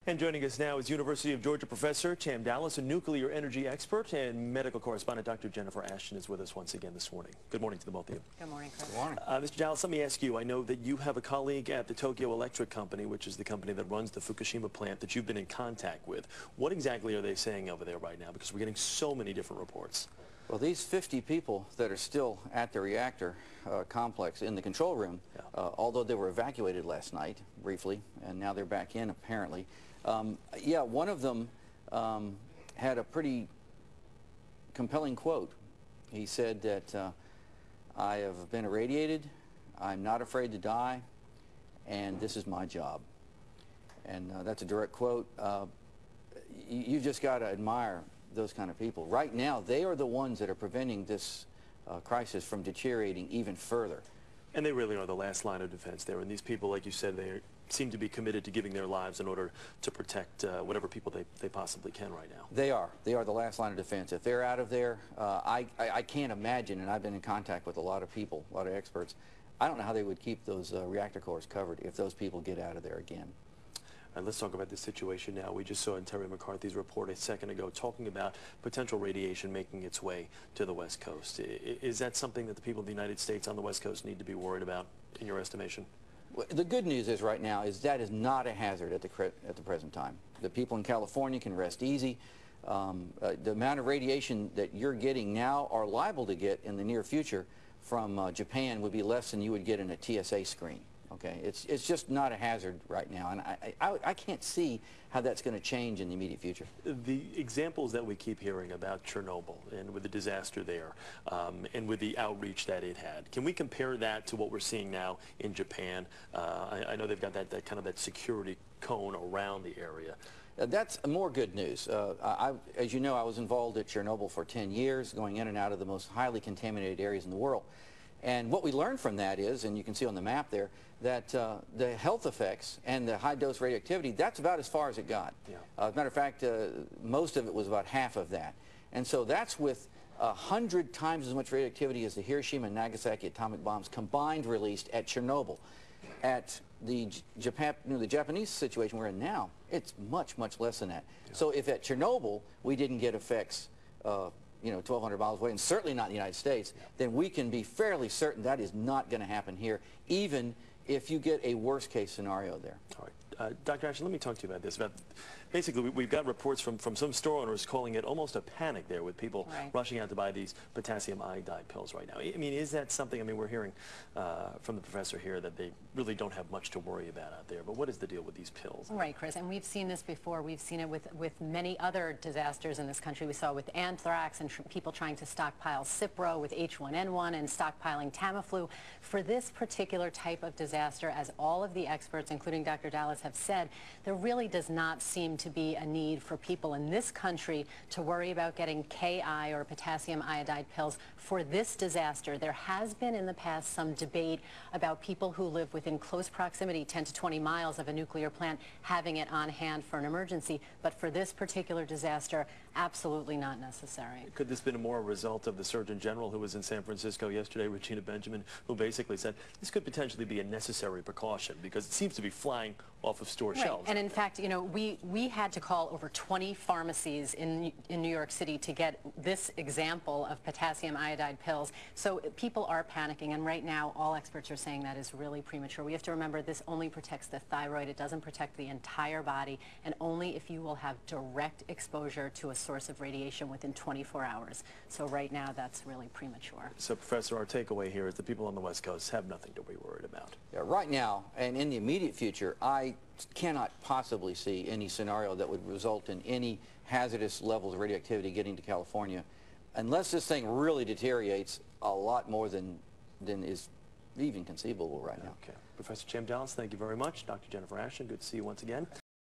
And joining us now is University of Georgia professor Cham Dallas, a nuclear energy expert, and medical correspondent Dr. Jennifer Ashton is with us once again this morning. Good morning to the both of you. Good morning, Chris. Good morning. Mr. Dallas, let me ask you, I know that you have a colleague at the Tokyo Electric Company, which is the company that runs the Fukushima plant that you've been in contact with. What exactly are they saying over there right now? Because we're getting so many different reports. Well, these 50 people that are still at the reactor complex in the control room, although they were evacuated last night briefly, and now they're back in apparently. Yeah, one of them had a pretty compelling quote. He said that I have been irradiated, I'm not afraid to die, and this is my job. And that's a direct quote. You've just got to admire those kind of people. Right now, they are the ones that are preventing this crisis from deteriorating even further. And they really are the last line of defense there. And these people, like you said, they seem to be committed to giving their lives in order to protect whatever people they possibly can right now. They are. They are the last line of defense. If they're out of there, I can't imagine, and I've been in contact with a lot of people, a lot of experts, I don't know how they would keep those reactor cores covered if those people get out of there again. Let's talk about this situation now. We just saw in Terry McCarthy's report a second ago talking about potential radiation making its way to the West Coast. Is that something that the people of the United States on the West Coast need to be worried about, in your estimation? Well, the good news is right now is that is not a hazard at the present time. The people in California can rest easy. The amount of radiation that you're getting now or liable to get in the near future from Japan would be less than you would get in a TSA screen. Okay, it's just not a hazard right now, and I can't see how that's going to change in the immediate future. The examples that we keep hearing about Chernobyl and with the disaster there and with the outreach that it had, can we compare that to what we're seeing now in Japan? I know they've got that kind of that security cone around the area. That's more good news. As you know, I was involved at Chernobyl for 10 years, going in and out of the most highly contaminated areas in the world. And what we learned from that is, and you can see on the map there, that the health effects and the high-dose radioactivity, that's about as far as it got. Yeah. As a matter of fact, most of it was about half of that. And so that's with 100 times as much radioactivity as the Hiroshima and Nagasaki atomic bombs combined released at Chernobyl. At the Japanese situation we're in now, it's much, much less than that. Yeah. So if at Chernobyl we didn't get effects 1,200 miles away, and certainly not in the United States, then we can be fairly certain that is not going to happen here, even if you get a worst-case scenario there. All right. Dr. Ashton, let me talk to you about this. Basically, we've got reports from some store owners calling it almost a panic there with people rushing out to buy these potassium iodide pills right now. I mean, is that something, I mean, we're hearing from the professor here that they really don't have much to worry about out there, but what is the deal with these pills? Right, Chris, and we've seen this before. We've seen it with many other disasters in this country. We saw with anthrax and people trying to stockpile Cipro with H1N1 and stockpiling Tamiflu. For this particular type of disaster, as all of the experts, including Dr. Dallas, have said, there really does not seem to be a need for people in this country to worry about getting Ki or potassium iodide pills for this disaster. There has been in the past some debate about people who live within close proximity, 10 to 20 miles of a nuclear plant, having it on hand for an emergency. But for this particular disaster, absolutely not necessary. Could this have been more a result of the Surgeon General who was in San Francisco yesterday, Regina Benjamin, who basically said this could potentially be a necessary precaution because it seems to be flying off of store shelves? And in fact, you know, we had to call over 20 pharmacies in New York City to get this example of potassium iodide pills. So people are panicking, and right now all experts are saying that is really premature. We have to remember this only protects the thyroid. It doesn't protect the entire body, and only if you will have direct exposure to a source of radiation within 24 hours. So right now that's really premature. So Professor, our takeaway here is the people on the West Coast have nothing to be worried about. Yeah, right now and in the immediate future, I cannot possibly see any scenario that would result in any hazardous levels of radioactivity getting to California, unless this thing really deteriorates a lot more than is even conceivable right now. Okay. Professor Cham Dallas, thank you very much. Dr. Jennifer Ashton, good to see you once again.